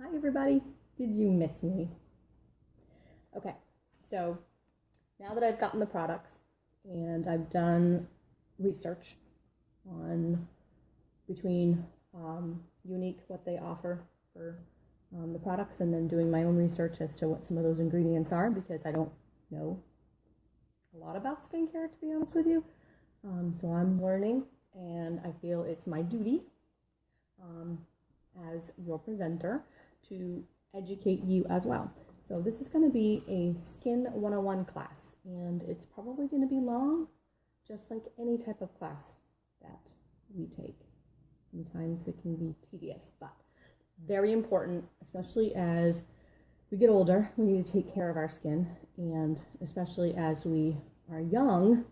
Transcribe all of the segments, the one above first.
Hi everybody, did you miss me? Okay, so now that I've gotten the products and I've done research on between Younique, what they offer for the products, and then doing my own research as to what some of those ingredients are, because I don't know a lot about skincare, to be honest with you. So I'm learning, and I feel it's my duty as your presenter to educate you as well. So this is going to be a Skin 101 class, and it's probably going to be long, just like any type of class that we take. Sometimes it can be tedious, but very important, especially as we get older. We need to take care of our skin, and especially as we are young,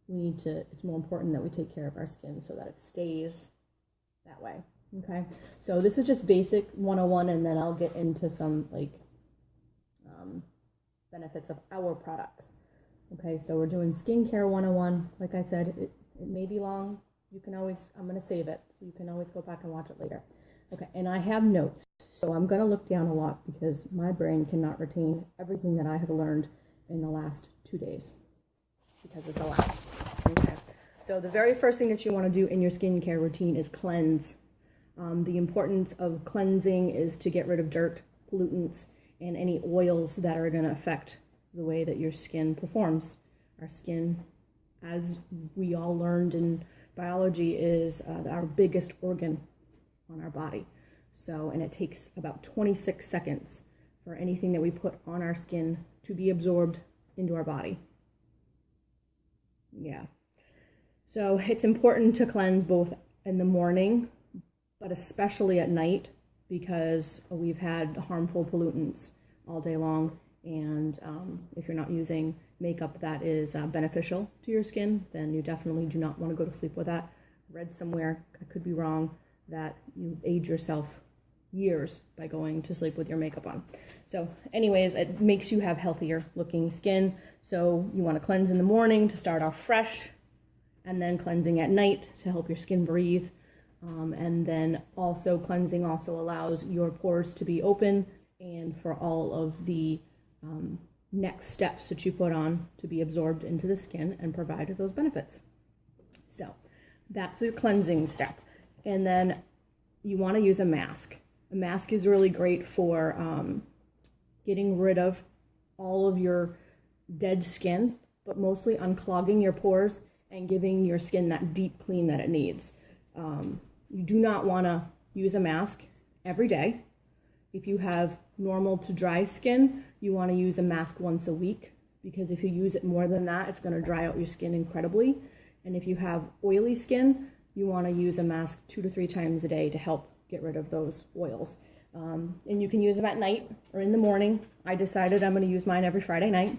it's more important that we take care of our skin so that it stays that way. Okay, so this is just basic 101, and then I'll get into some benefits of our products. Okay, so we're doing skincare 101. Like I said, it may be long. You can always, I'm going to save it, so you can always go back and watch it later. Okay, and I have notes, so I'm going to look down a lot because my brain cannot retain everything that I have learned in the last 2 days, because it's a lot. Okay, so the very first thing that you want to do in your skincare routine is cleanse. The importance of cleansing is to get rid of dirt, pollutants, and any oils that are going to affect the way that your skin performs. Our skin, as we all learned in biology, is our biggest organ on our body. So, and it takes about 26 seconds for anything that we put on our skin to be absorbed into our body. Yeah. So it's important to cleanse both in the morning, but especially at night, because we've had harmful pollutants all day long. And if you're not using makeup that is beneficial to your skin, then you definitely do not want to go to sleep with that. I read somewhere, I could be wrong, that you age yourself years by going to sleep with your makeup on. So anyways, it makes you have healthier looking skin. So you want to cleanse in the morning to start off fresh, and then cleansing at night to help your skin breathe. And then also cleansing also allows your pores to be open, and for all of the next steps that you put on to be absorbed into the skin and provide those benefits. So that's the cleansing step. And then you want to use a mask. A mask is really great for getting rid of all of your dead skin, but mostly unclogging your pores and giving your skin that deep clean that it needs. You do not want to use a mask every day. If you have normal to dry skin, you want to use a mask once a week, because if you use it more than that, it's going to dry out your skin incredibly. And if you have oily skin, you want to use a mask 2 to 3 times a day to help get rid of those oils. And you can use them at night or in the morning. I decided I'm going to use mine every Friday night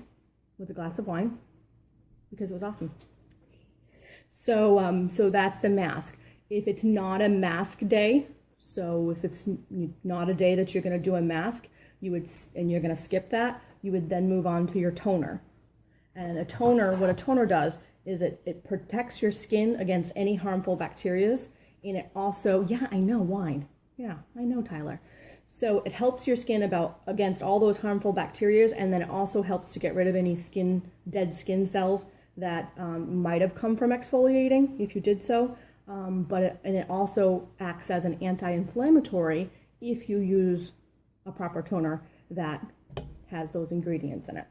with a glass of wine because it was awesome. So that's the mask. If it's not a mask day, so if it's not a day that you're going to do a mask, and you're going to skip that, you would then move on to your toner. And a toner, what a toner does is it protects your skin against any harmful bacteria, and it also, yeah, I know, wine. Yeah, I know, Tyler. So it helps your skin against all those harmful bacteria, and then it also helps to get rid of any dead skin cells that might have come from exfoliating if you did so. And it also acts as an anti-inflammatory if you use a proper toner that has those ingredients in it.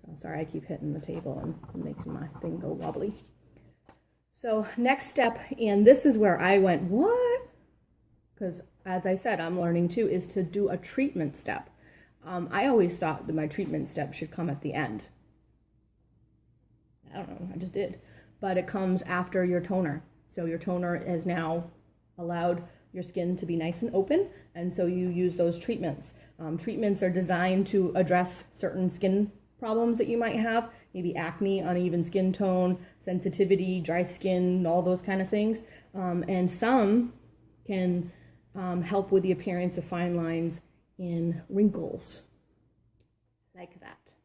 So sorry, I keep hitting the table and making my thing go wobbly. So next step, and this is where I went, what? Because as I said, I'm learning too, is to do a treatment step. I always thought that my treatment step should come at the end. I don't know, I just did. But it comes after your toner. So your toner has now allowed your skin to be nice and open, and so you use those treatments. Treatments are designed to address certain skin problems that you might have, maybe acne, uneven skin tone, sensitivity, dry skin, all those kind of things. And some can help with the appearance of fine lines and wrinkles. Like that.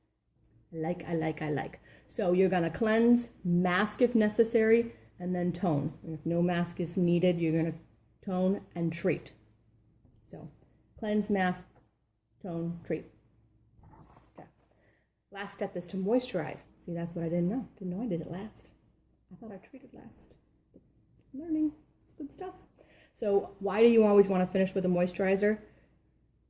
I like. So you're going to cleanse, mask if necessary, and then tone. And if no mask is needed, you're going to tone and treat. So Cleanse, mask, tone, treat. Okay. Last step is to moisturize. See, that's what I didn't know. Didn't know I did it last. I thought I treated last. Learning. It's good stuff. So why do you always want to finish with a moisturizer?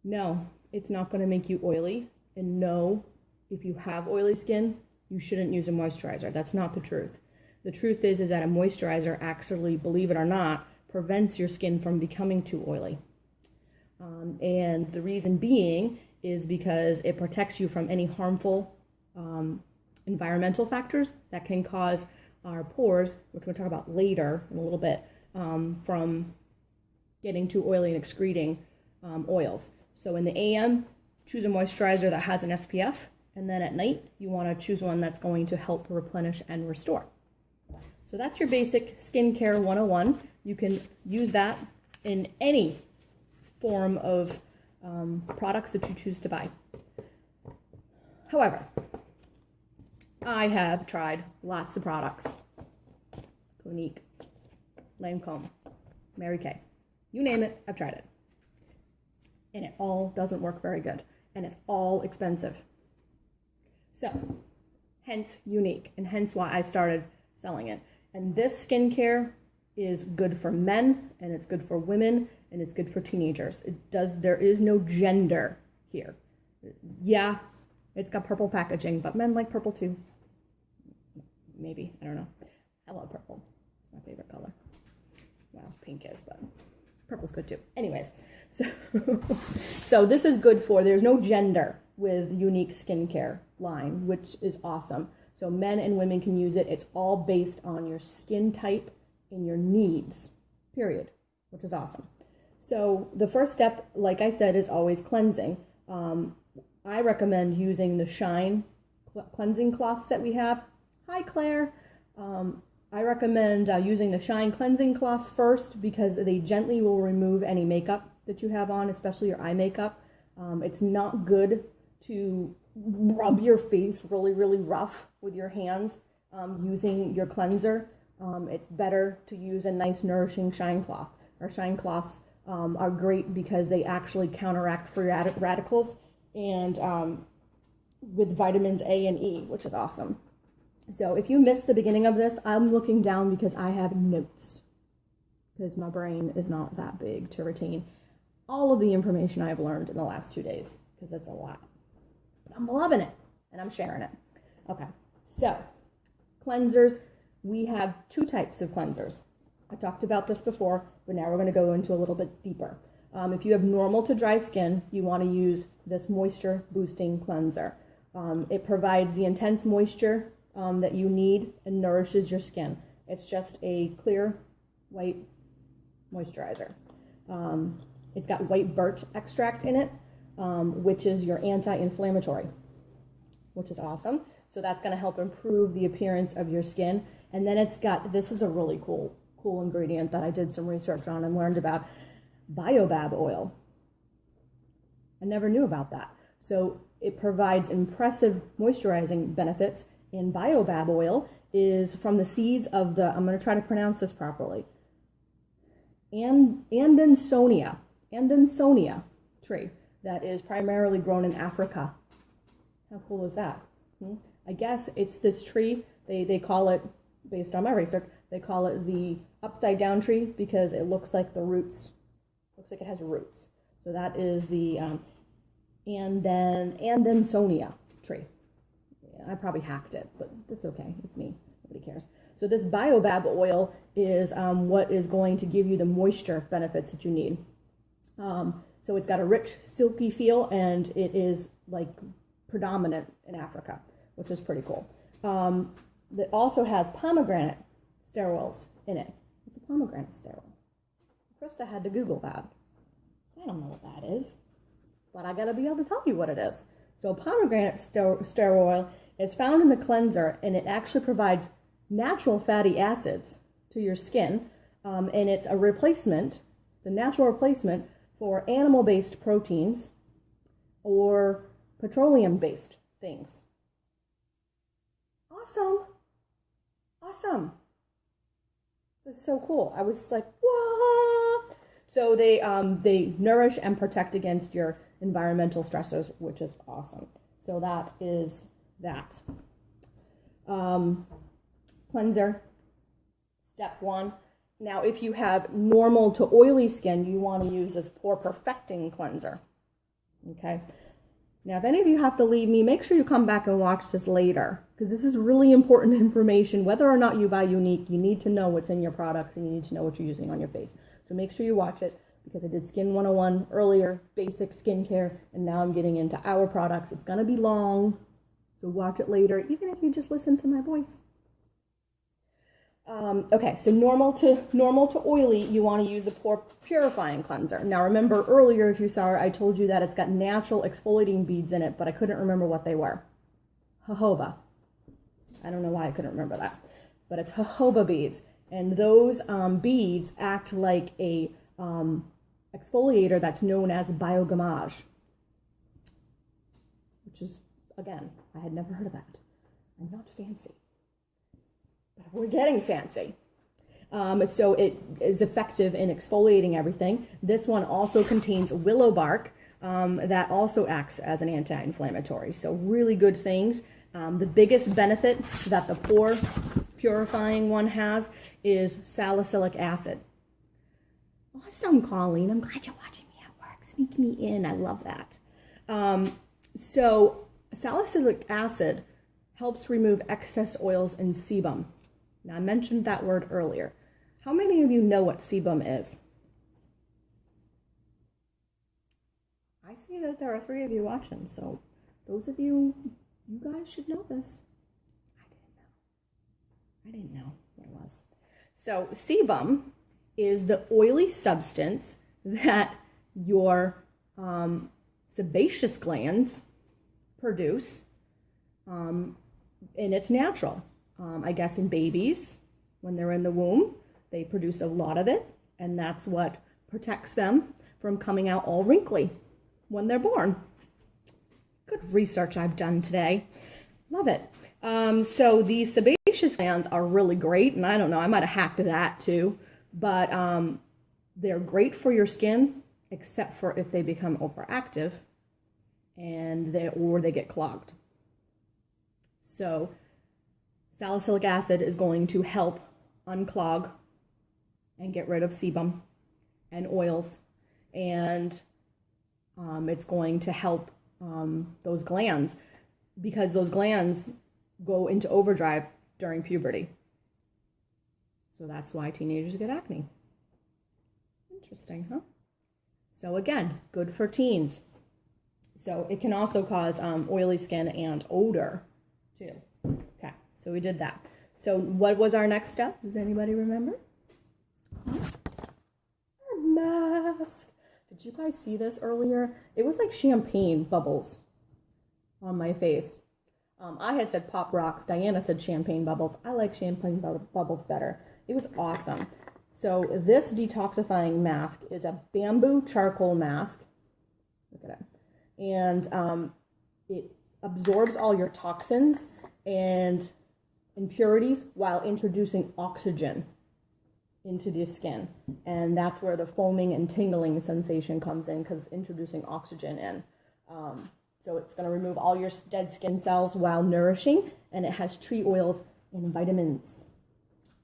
No, it's not going to make you oily. And no, if you have oily skin, you shouldn't use a moisturizer. That's not the truth. The truth is that a moisturizer actually, believe it or not, prevents your skin from becoming too oily. And the reason being is because it protects you from any harmful environmental factors that can cause our pores, which we'll talk about later in a little bit, from getting too oily and excreting oils. So in the AM, choose a moisturizer that has an SPF, and then at night, you want to choose one that's going to help replenish and restore. So that's your basic skincare 101. You can use that in any form of products that you choose to buy. However, I have tried lots of products. Younique, Lancome, Mary Kay. You name it, I've tried it. And it all doesn't work very good. And it's all expensive. So, hence Younique, and hence why I started selling it. And this skincare is good for men, and it's good for women, and it's good for teenagers. There is no gender here. Yeah, it's got purple packaging, but men like purple too. Maybe, I don't know. I love purple. It's my favorite color. Well, pink is, but purple's good too. Anyways, so this is good for, there's no gender with Younique skincare line, which is awesome. So men and women can use it. It's all based on your skin type and your needs, period, which is awesome. So the first step, like I said, is always cleansing. I recommend using the Shine cleansing cloths that we have. Hi, Claire. I recommend using the Shine cleansing cloths first because they gently will remove any makeup that you have on, especially your eye makeup. It's not good to rub your face really, really rough with your hands using your cleanser. It's better to use a nice nourishing Shine cloth. Our Shine cloths are great because they actually counteract free radicals and with vitamins A and E, which is awesome. So if you missed the beginning of this, I'm looking down because I have notes because my brain is not that big to retain all of the information I've learned in the last 2 days because it's a lot. I'm loving it, and I'm sharing it. Okay, so cleansers. We have two types of cleansers. I talked about this before, but now we're going to go into a little bit deeper. If you have normal to dry skin, you want to use this moisture boosting cleanser. It provides the intense moisture that you need and nourishes your skin. It's just a clear white moisturizer. It's got white birch extract in it, which is your anti-inflammatory, which is awesome. So that's going to help improve the appearance of your skin. And then it's got, this is a really cool ingredient that I did some research on and learned about, baobab oil. I never knew about that. So it provides impressive moisturizing benefits. And baobab oil is from the seeds of the, I'm going to try to pronounce this properly, Andansonia tree that is primarily grown in Africa. How cool is that? I guess it's this tree, they call it, based on my research, they call it the upside down tree because it looks like the roots, looks like it has roots. So that is the Andansonia tree. Yeah, I probably hacked it, but it's okay, it's me, nobody cares. So this baobab oil is what is going to give you the moisture benefits that you need. So it's got a rich, silky feel, and it is like predominant in Africa, which is pretty cool. It also has pomegranate sterols in it. It's a pomegranate sterol. First I had to Google that. I don't know what that is, but I gotta be able to tell you what it is. So pomegranate sterol is found in the cleanser, and it actually provides natural fatty acids to your skin, and it's a replacement, it's a natural replacement for animal-based proteins or petroleum-based things. Awesome. Awesome. That's so cool. I was like, what? So they nourish and protect against your environmental stressors, which is awesome. So that is that. Cleanser, step 1. Now, if you have normal to oily skin, you want to use this pore perfecting cleanser. Okay. Now, if any of you have to leave me, make sure you come back and watch this later, because this is really important information. Whether or not you buy Younique, you need to know what's in your product, and you need to know what you're using on your face. So make sure you watch it, because I did Skin 101 earlier, basic skincare, and now I'm getting into our products. It's going to be long, so watch it later, even if you just listen to my voice. Okay, so normal to oily, you want to use the pore purifying cleanser. Now remember earlier, if you saw it, I told you that it's got natural exfoliating beads in it, but I couldn't remember what they were. Jojoba. I don't know why I couldn't remember that, but it's jojoba beads, and those beads act like a exfoliator that's known as biogommage, which is, again, I had never heard of that. I'm not fancy. We're getting fancy. So it is effective in exfoliating everything. This one also contains willow bark that also acts as an anti-inflammatory. So really good things. The biggest benefit that the pore purifying one has is salicylic acid. Awesome, Colleen. I'm glad you're watching me at work. Sneak me in. I love that. So salicylic acid helps remove excess oils and sebum. Now, I mentioned that word earlier. How many of you know what sebum is? I see that there are 3 of you watching, so those of you, you guys should know this. I didn't know what it was. So sebum is the oily substance that your sebaceous glands produce, and it's natural. I guess in babies, when they're in the womb, they produce a lot of it, and that's what protects them from coming out all wrinkly when they're born. Good research I've done today. Love it. So these sebaceous glands are really great, and I don't know, I might have hacked that too, but they're great for your skin, except for if they become overactive or they get clogged. So salicylic acid is going to help unclog and get rid of sebum and oils, and it's going to help those glands, because those glands go into overdrive during puberty. So that's why teenagers get acne. Interesting, huh? So again, good for teens. So it can also cause oily skin and odor too. Okay. So we did that. So what was our next step? Does anybody remember? Our mask. Did you guys see this earlier? It was like champagne bubbles on my face. I had said pop rocks. Diana said champagne bubbles. I like champagne bubbles better. It was awesome. So this detoxifying mask is a bamboo charcoal mask. Look at it. And it absorbs all your toxins and impurities while introducing oxygen into the skin, and that's where the foaming and tingling sensation comes in, because it's introducing oxygen in. So it's going to remove all your dead skin cells while nourishing, and it has tree oils and vitamins,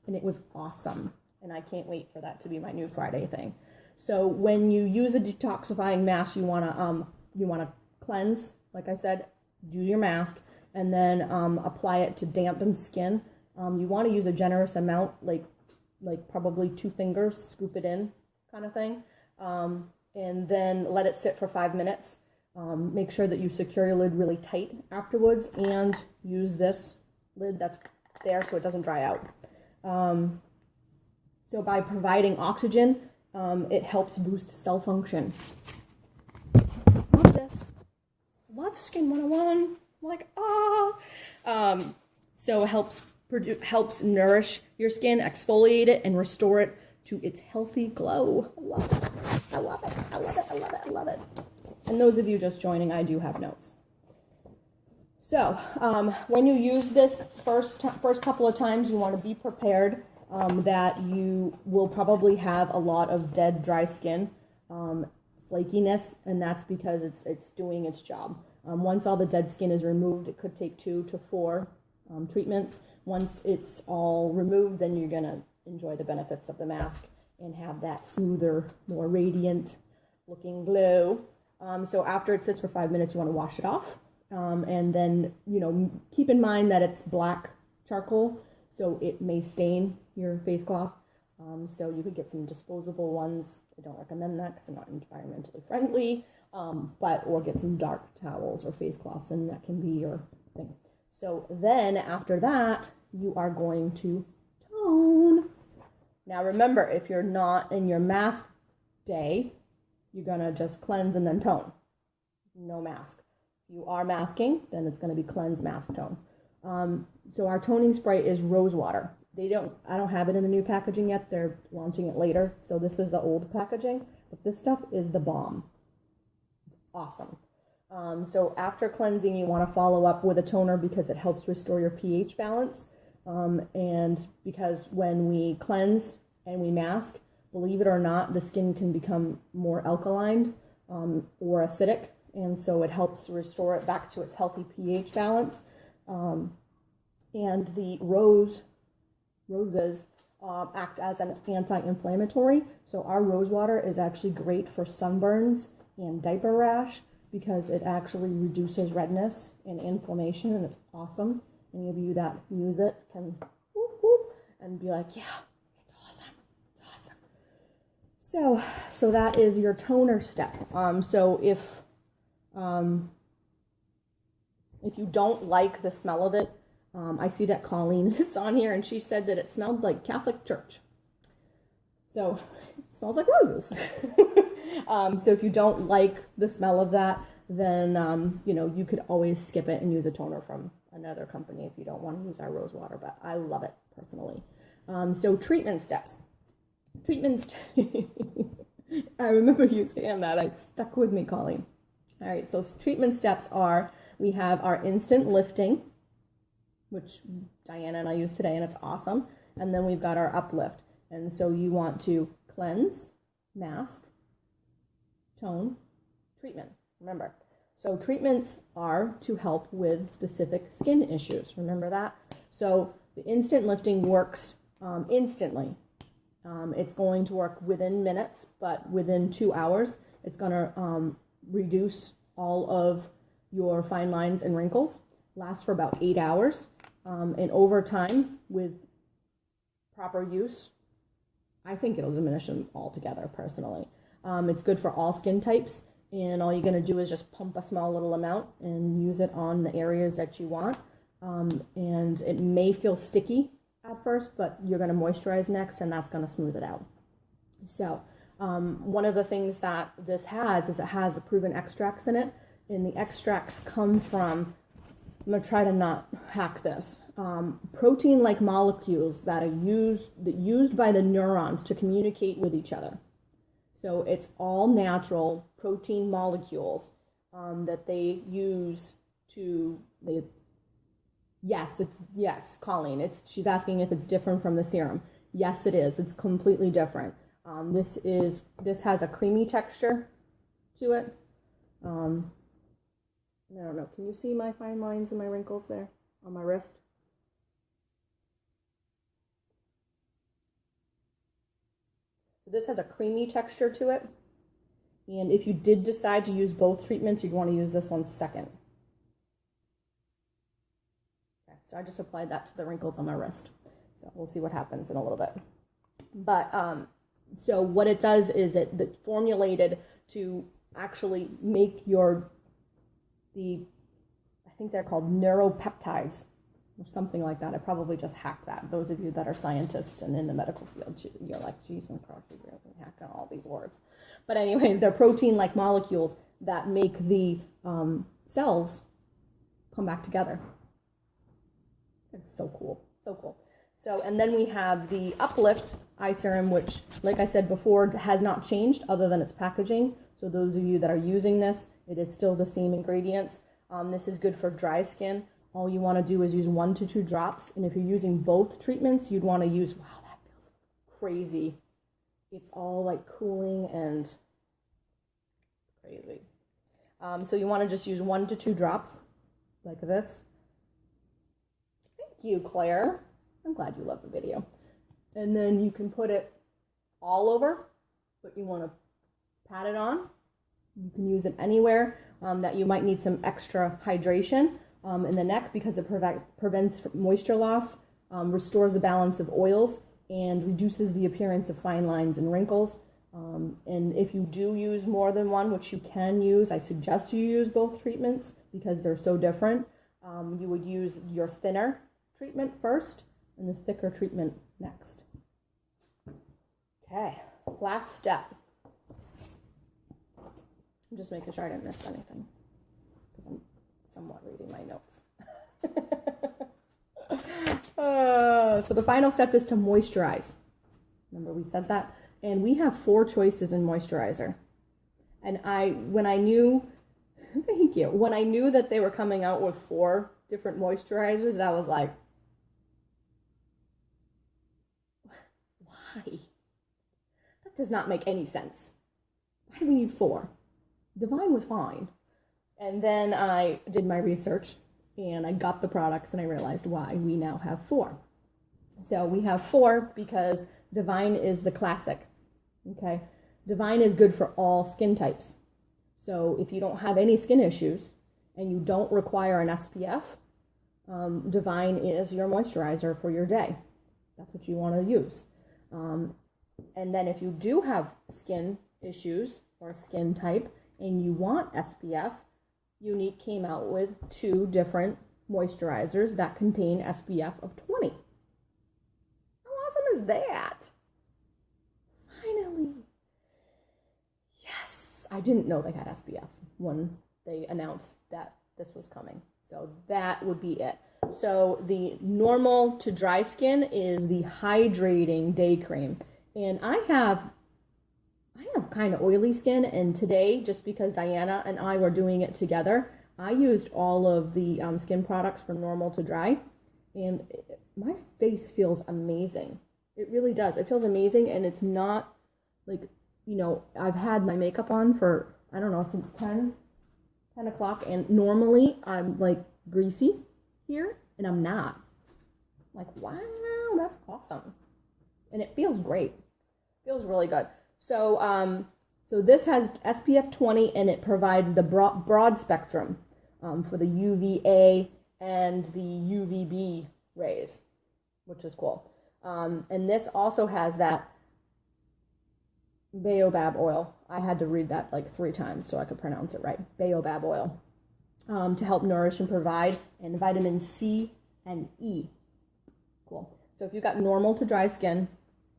and it was awesome, and I can't wait for that to be my new Friday thing. So when you use a detoxifying mask, you want to cleanse, like I said, do your mask, and then apply it to dampen skin. You want to use a generous amount, like probably 2 fingers, scoop it in kind of thing, and then let it sit for 5 minutes. Make sure that you secure your lid really tight afterwards, and use this lid that's there so it doesn't dry out. So by providing oxygen, it helps boost cell function. Love this. Love Skin 101. Like, so it helps nourish your skin, exfoliate it, and restore it to its healthy glow. I love it. I love it. I love it. I love it. I love it. And those of you just joining, I do have notes. So when you use this first couple of times, you want to be prepared that you will probably have a lot of dead, dry skin, flakiness, and that's because it's doing its job. Once all the dead skin is removed, it could take 2 to 4 treatments. Once it's all removed, then you're gonna enjoy the benefits of the mask and have that smoother, more radiant looking glow. So after it sits for 5 minutes, you want to wash it off. And then, keep in mind that it's black charcoal, so it may stain your face cloth. So you could get some disposable ones. I don't recommend that because they're not environmentally friendly. Or get some dark towels or face cloths, and that can be your thing. So then after that, you are going to tone. Now remember, if you're not in your mask day, you're gonna just cleanse and then tone. No mask. If you are masking, then it's gonna be cleanse, mask, tone. So our toning spray is rose water. I don't have it in the new packaging yet. They're launching it later. So this is the old packaging, but this stuff is the bomb. Awesome. So after cleansing, you want to follow up with a toner because it helps restore your pH balance. And because when we cleanse and we mask, believe it or not, the skin can become more alkaline or acidic. And so it helps restore it back to its healthy pH balance. And the roses act as an anti-inflammatory. So our rose water is actually great for sunburns and diaper rash because it actually reduces redness and inflammation, and it's awesome. Any of you that use it can whoop, whoop, and be like, yeah, it's awesome. It's awesome. So that is your toner step. So if you don't like the smell of it, I see that Colleen is on here, and she said that it smelled like Catholic church. So it smells like roses. So if you don't like the smell of that, then, you could always skip it and use a toner from another company if you don't want to use our rose water, but I love it personally. So treatment steps. I remember you saying that. It stuck with me, Colleen. All right, so treatment steps are, we have our instant lifting, which Diana and I use today, and it's awesome. And then we've got our uplift. And so you want to cleanse, mask, tone, treatment. Remember, so treatments are to help with specific skin issues. Remember that? So the instant lifting works instantly. It's going to work within minutes, but within 2 hours, it's going to reduce all of your fine lines and wrinkles. Lasts for about 8 hours. And over time, with proper use, I think it'll diminish them altogether, personally. It's good for all skin types, and all you're going to do is just pump a small little amount and use it on the areas that you want. And it may feel sticky at first, but you're going to moisturize next, and that's going to smooth it out. So one of the things that this has is it has proven extracts in it, and the extracts come from, I'm going to try to not hack this, protein-like molecules that are used by the neurons to communicate with each other. So it's all natural protein molecules that they use to, yes, Colleen, she's asking if it's different from the serum. Yes, it is. It's completely different. This has a creamy texture to it. I don't know. Can you see my fine lines and my wrinkles there on my wrist? So this has a creamy texture to it. And if you did decide to use both treatments, you'd want to use this one second. Okay, so I just applied that to the wrinkles on my wrist. So we'll see what happens in a little bit. But so what it does is it's formulated to actually make I think they're called neuropeptides or something like that. I probably just hacked that. Those of you that are scientists and in the medical field, you're like, geez, I'm probably really hacking all these words. But anyways, they're protein-like molecules that make the cells come back together. It's so cool, so cool. So, and then we have the Uplift Eye Serum, which, like I said before, has not changed other than its packaging. So those of you that are using this, it is still the same ingredients. This is good for dry skin. All you want to do is use 1 to 2 drops. And if you're using both treatments, you'd want to use, wow, that crazy. It's all like cooling and crazy. So you want to just use 1 to 2 drops like this. Thank you, Claire. I'm glad you love the video. And then you can put it all over, but you want to pat it on. You can use it anywhere that you might need some extra hydration in the neck, because it prevents moisture loss, restores the balance of oils, and reduces the appearance of fine lines and wrinkles. And if you do use more than one, which you can use, I suggest you use both treatments because they're so different. You would use your thinner treatment first and the thicker treatment next. Okay, last step. I'm just making sure I didn't miss anything because I'm somewhat reading my notes. So the final step is to moisturize. Remember we said that? And we have 4 choices in moisturizer. And when I knew that they were coming out with 4 different moisturizers, I was like, why? That does not make any sense. Why do we need 4? Divine was fine. And then I did my research and I got the products and I realized why we now have 4. So we have 4 because Divine is the classic. Okay, Divine is good for all skin types. So if you don't have any skin issues and you don't require an SPF, Divine is your moisturizer for your day. That's what you want to use. And then if you do have skin issues or skin type and you want SPF, Younique came out with 2 different moisturizers that contain SPF of 20. How awesome is that? Finally. Yes. I didn't know they had SPF when they announced that this was coming. So that would be it. So the normal to dry skin is the hydrating day cream. And I have kind of oily skin, and today, just because Diana and I were doing it together, I used all of the skin products from normal to dry, and my face feels amazing. It really does. It feels amazing, and it's not like, you know, I've had my makeup on for, I don't know, since 10 o'clock, and normally I'm like greasy here, and I'm not. Like, wow, that's awesome. And it feels great. Feels really good. So, so this has SPF 20, and it provides the broad spectrum for the UVA and the UVB rays, which is cool. And this also has that baobab oil. I had to read that like 3 times so I could pronounce it right. Baobab oil to help nourish and provide, and vitamin C and E. Cool. So if you've got normal to dry skin,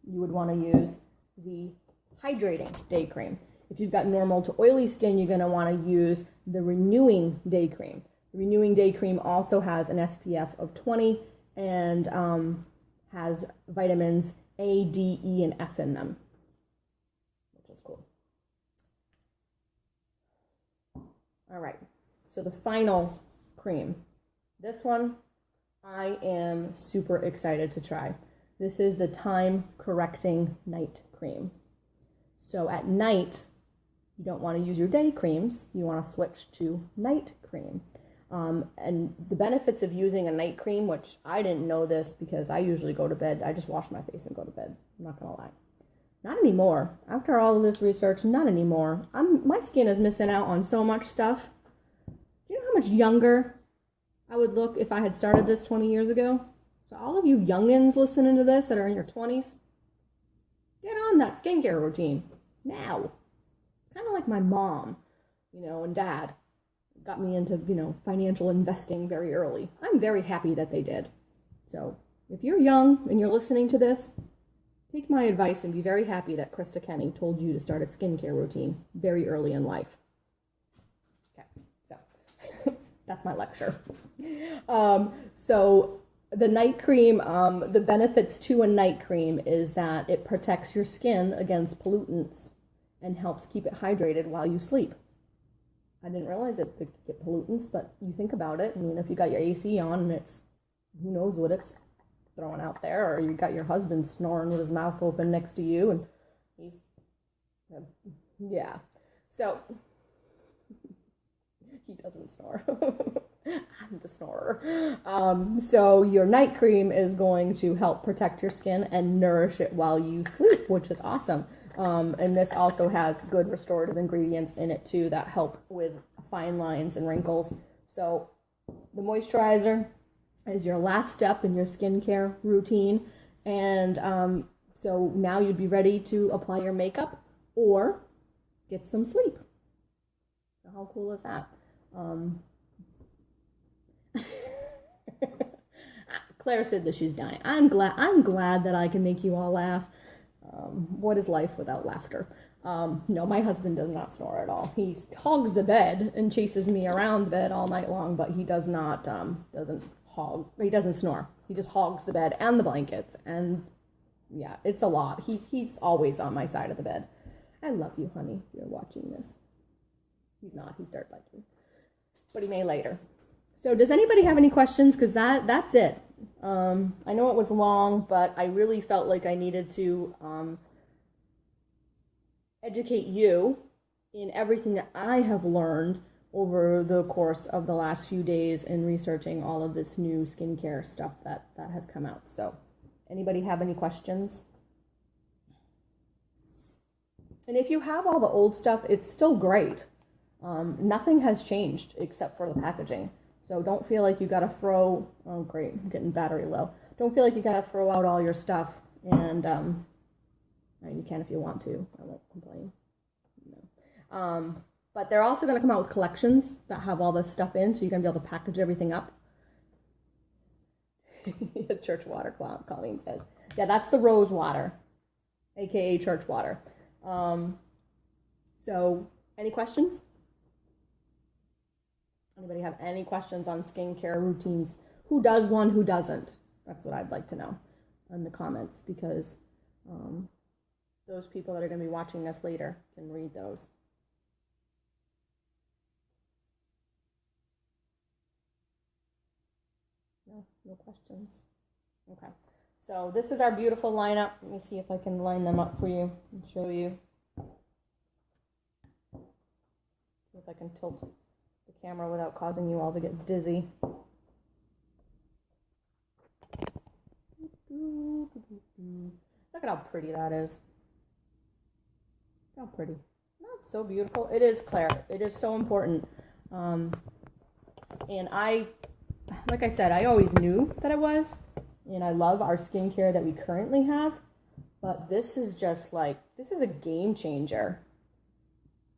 you would want to use the hydrating day cream. If you've got normal to oily skin, you're going to want to use the renewing day cream. The renewing day cream also has an SPF of 20 and has vitamins A, D, E, and F in them, which is cool. All right, so the final cream. This one I am super excited to try. This is the Time Correcting Night Cream. So at night, you don't want to use your day creams. You want to switch to night cream. And the benefits of using a night cream, which I didn't know this because I usually go to bed. I just wash my face and go to bed. I'm not going to lie. Not anymore. After all of this research, not anymore. My skin is missing out on so much stuff. Do you know how much younger I would look if I had started this 20 years ago? So all of you youngins listening to this that are in your 20s, get on that skincare routine now. Kind of like my mom, you know, and dad got me into, you know, financial investing very early. I'm very happy that they did. So if you're young and you're listening to this, take my advice and be very happy that Krista Kenny told you to start a skincare routine very early in life. Okay, so that's my lecture. So the night cream, the benefits to a night cream is that it protects your skin against pollutants and helps keep it hydrated while you sleep. I didn't realize it could get pollutants, but you think about it. I mean, if you got your AC on and it's, who knows what it's throwing out there, or you got your husband snoring with his mouth open next to you, and he's, yeah. So, he doesn't snore. I'm the snorer. So your night cream is going to help protect your skin and nourish it while you sleep, which is awesome. And this also has good restorative ingredients in it too that help with fine lines and wrinkles. So the moisturizer is your last step in your skincare routine. And so now you'd be ready to apply your makeup or get some sleep. So how cool is that? Claire said that she's dying. I'm glad that I can make you all laugh. What is life without laughter? No, my husband does not snore at all. He hogs the bed and chases me around the bed all night long, but he does not, he doesn't snore. He just hogs the bed and the blankets, and yeah, it's a lot. He's always on my side of the bed. I love you, honey, if you're watching this. He's not, he's dirt biking, but he may later. So does anybody have any questions? Because that's it. I know it was long, but I really felt like I needed to educate you in everything that I have learned over the course of the last few days in researching all of this new skincare stuff that has come out. So anybody have any questions? And if you have all the old stuff, it's still great. Nothing has changed except for the packaging. So don't feel like you gotta throw, oh great, I'm getting battery low. Don't feel like you gotta throw out all your stuff, and you can if you want to, I won't complain. No. But they're also gonna come out with collections that have all this stuff in, so you're gonna be able to package everything up. Church water, Colleen says. Yeah, that's the rose water, aka church water. So, any questions? Anybody have any questions on skincare routines? Who does one, who doesn't? That's what I'd like to know in the comments, because those people that are going to be watching us later can read those. No questions? Okay. So this is our beautiful lineup. Let me see if I can line them up for you and show you. See if I can tilt the camera without causing you all to get dizzy. Look at how pretty that is. How pretty. Not so beautiful. It is, Claire. It is so important. And like I said, I always knew that it was. And I love our skincare that we currently have. But this is just like, this is a game changer.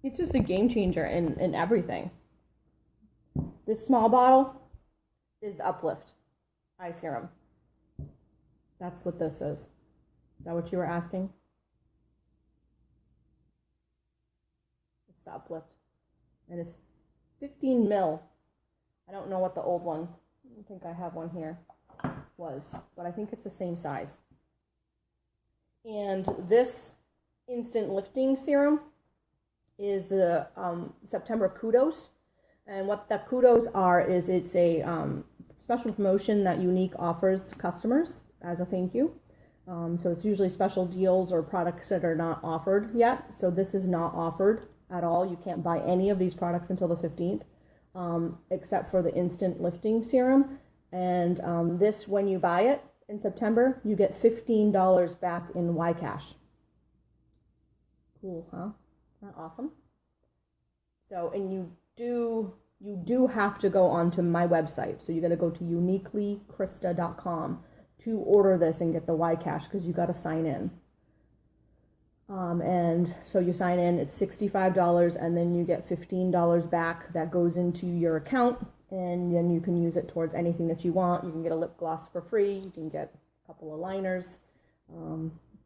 It's just a game changer in everything. This small bottle is Uplift Eye Serum. That's what this is. Is that what you were asking? It's the Uplift. And it's 15 mil. I don't know what the old one, I don't think I have one here, was. But I think it's the same size. And this instant lifting serum is the September Kudos. And what the Kudos are is it's a special promotion that Younique offers to customers as a thank you. So it's usually special deals or products that are not offered yet. So this is not offered at all. You can't buy any of these products until the 15th, except for the instant lifting serum. And this, when you buy it in September, you get $15 back in YCash. Cool, huh? Isn't that awesome? So, and you do have to go onto my website. So you got to go to uniquelykrista.com to order this and get the YCash, because you got to sign in. And so you sign in, it's $65, and then you get $15 back that goes into your account, and then you can use it towards anything that you want. You can get a lip gloss for free. You can get a couple of liners,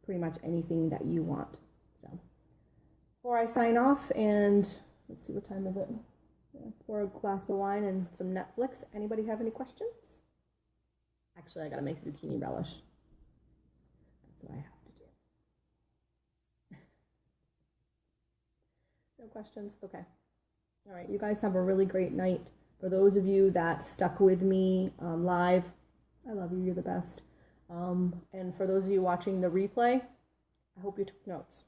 pretty much anything that you want. So before I sign off, and let's see, what time is it? Pour a glass of wine and some Netflix. Anybody have any questions? Actually, I gotta make zucchini relish. That's what I have to do. No questions? Okay. All right, you guys have a really great night. For those of you that stuck with me live, I love you. You're the best. And for those of you watching the replay, I hope you took notes,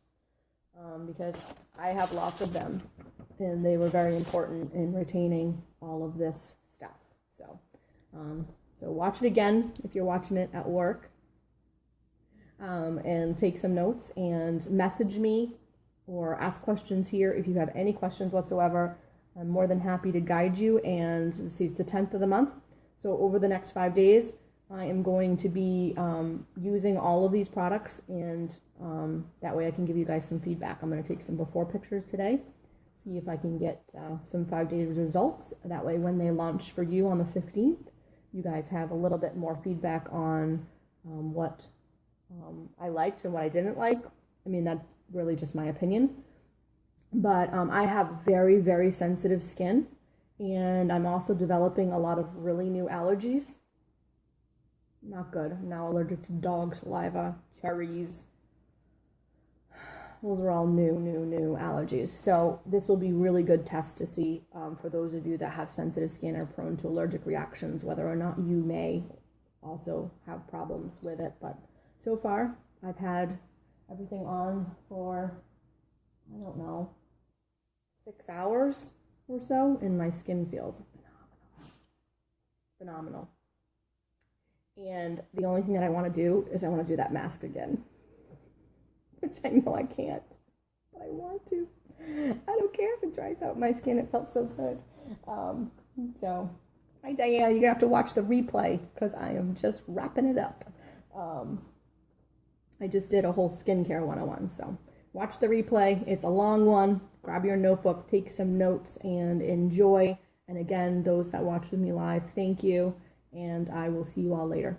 because I have lots of them, and they were very important in retaining all of this stuff. So, so watch it again if you're watching it at work, and take some notes and message me or ask questions here if you have any questions whatsoever. I'm more than happy to guide you. And see, it's the 10th of the month, so over the next 5 days, I am going to be using all of these products, and that way I can give you guys some feedback. I'm going to take some before pictures today, see if I can get some 5 days results. That way when they launch for you on the 15th, you guys have a little bit more feedback on what I liked and what I didn't like. I mean, that's really just my opinion. But I have very, very sensitive skin, and I'm also developing a lot of really new allergies. Not good. I'm now allergic to dog saliva, cherries. Those are all new allergies. So this will be really good test to see for those of you that have sensitive skin or prone to allergic reactions, whether or not you may also have problems with it. But so far, I've had everything on for, I don't know, 6 hours or so, and my skin feels phenomenal. And the only thing that I want to do is I want to do that mask again, which I know I can't, but I want to. I don't care if it dries out my skin. It felt so good. So, hi Diana, you're going to have to watch the replay because I am just wrapping it up. I just did a whole skincare 101, so watch the replay. It's a long one. Grab your notebook, take some notes, and enjoy. And again, those that watch with me live, thank you. And I will see you all later.